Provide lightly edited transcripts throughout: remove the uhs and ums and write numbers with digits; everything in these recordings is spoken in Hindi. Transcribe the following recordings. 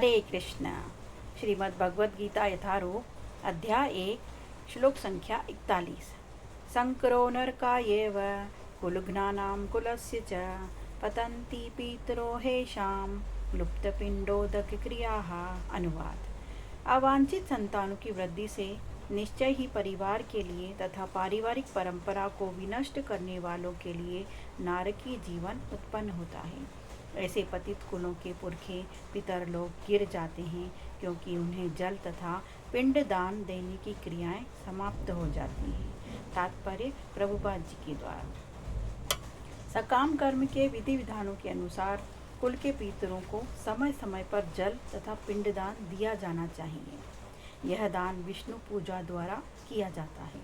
हरे कृष्ण। श्रीमद् भगवद गीता यथारूप अध्याय 1 श्लोक संख्या 41। संकरो नरकायेव कुलघ्नानां कुलस्य च पतन्ति पितरो हेषां लुप्तपिंडोदकक्रियाः। अनुवाद। अवांछित संतानों की वृद्धि से निश्चय ही परिवार के लिए तथा पारिवारिक परंपरा को विनष्ट करने वालों के लिए नारकीय जीवन उत्पन्न होता है। ऐसे पतित कुलों के पुरखे पितर लोग गिर जाते हैं, क्योंकि उन्हें जल तथा पिंड दान देने की क्रियाएं समाप्त हो जाती हैं। तात्पर्य प्रभुपाद जी के द्वारा। सकाम कर्म के विधि विधानों के अनुसार कुल के पितरों को समय समय पर जल तथा पिंडदान दिया जाना चाहिए। यह दान विष्णु पूजा द्वारा किया जाता है,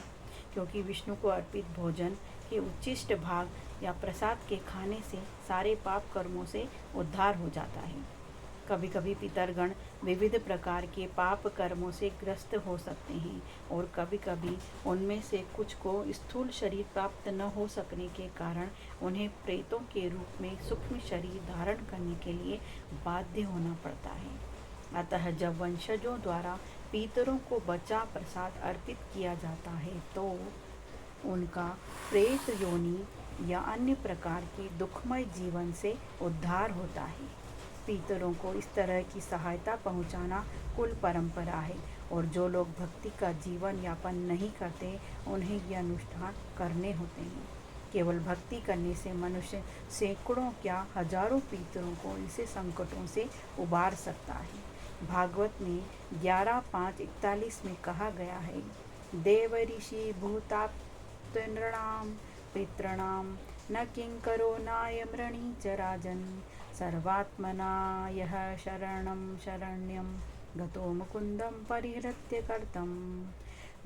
क्योंकि विष्णु को अर्पित भोजन के उच्चिष्ट भाग या प्रसाद के खाने से सारे पाप कर्मों से उद्धार हो जाता है। कभी कभी पितरगण विविध प्रकार के पाप कर्मों से ग्रस्त हो सकते हैं, और कभी कभी उनमें से कुछ को स्थूल शरीर प्राप्त न हो सकने के कारण उन्हें प्रेतों के रूप में सूक्ष्म शरीर धारण करने के लिए बाध्य होना पड़ता है। अतः जब वंशजों द्वारा पितरों को बचा प्रसाद अर्पित किया जाता है, तो उनका प्रेत योनि या अन्य प्रकार के दुखमय जीवन से उद्धार होता है। पितरों को इस तरह की सहायता पहुंचाना कुल परंपरा है, और जो लोग भक्ति का जीवन यापन नहीं करते उन्हें ये अनुष्ठान करने होते हैं। केवल भक्ति करने से मनुष्य सैकड़ों क्या हजारों पितरों को ऐसे संकटों से उबार सकता है। भागवत में 11:5-41 में कहा गया है, देव ऋषि भूताप्त नृणाम पितॄणाम न किंकरो नायमृणी च राजन सर्वात्मना यह शरणं शरण्यं गतो मुकुंदम परिहृत्य कर्तम।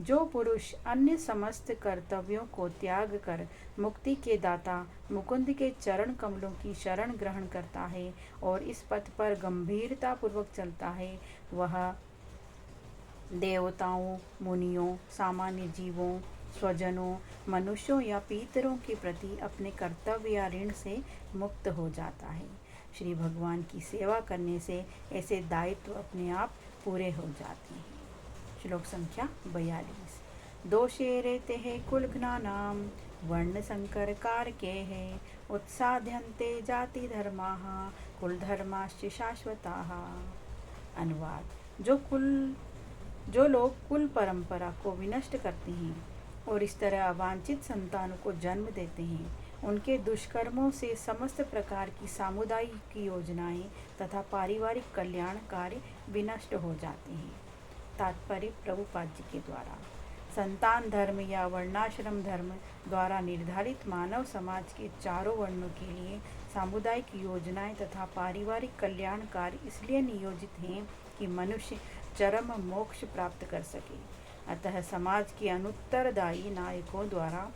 जो पुरुष अन्य समस्त कर्तव्यों को त्याग कर मुक्ति के दाता मुकुंद के चरण कमलों की शरण ग्रहण करता है और इस पथ पर गंभीरता पूर्वक चलता है, वह देवताओं, मुनियों, सामान्य जीवों, स्वजनों, मनुष्यों या पितरों के प्रति अपने कर्तव्य या ऋण से मुक्त हो जाता है। श्री भगवान की सेवा करने से ऐसे दायित्व अपने आप पूरे हो जाते हैं। श्लोक संख्या 42। दोषे रेते है कुलघ्नानां वर्ण संकर कारके है उत्साध्यन्ते जाति धर्माः कुल धर्माश्च शाश्वताः। अनुवाद। जो लोग कुल परंपरा को विनष्ट करते हैं और इस तरह अवांछित संतानों को जन्म देते हैं, उनके दुष्कर्मों से समस्त प्रकार की सामुदायिक योजनाएं तथा पारिवारिक कल्याण कार्य विनष्ट हो जाते हैं। तात्पर्य प्रभुपाद जी के द्वारा। संतान धर्म या वर्णाश्रम धर्म द्वारा निर्धारित मानव समाज के चारों वर्णों के लिए सामुदायिक योजनाएं तथा पारिवारिक कल्याण कार्य इसलिए नियोजित हैं कि मनुष्य चरम मोक्ष प्राप्त कर सके। अतः समाज के अनुत्तरदायी नायकों द्वारा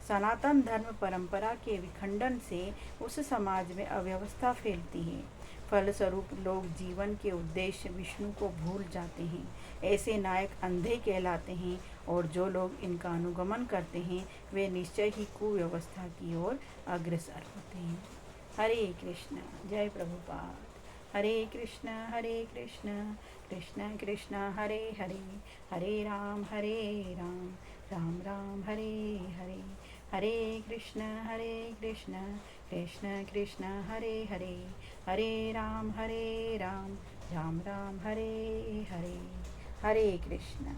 सनातन धर्म परंपरा के विखंडन से उस समाज में अव्यवस्था फैलती है। फलस्वरूप लोग जीवन के उद्देश्य विष्णु को भूल जाते हैं। ऐसे नायक अंधे कहलाते हैं, और जो लोग इनका अनुगमन करते हैं वे निश्चय ही कुव्यवस्था की ओर अग्रसर होते हैं। हरे कृष्ण। जय प्रभुपाद। हरे कृष्ण कृष्ण कृष्ण हरे हरे, हरे राम राम राम हरे हरे। हरे कृष्ण कृष्ण कृष्ण हरे हरे, हरे राम राम राम हरे हरे। हरे कृष्ण।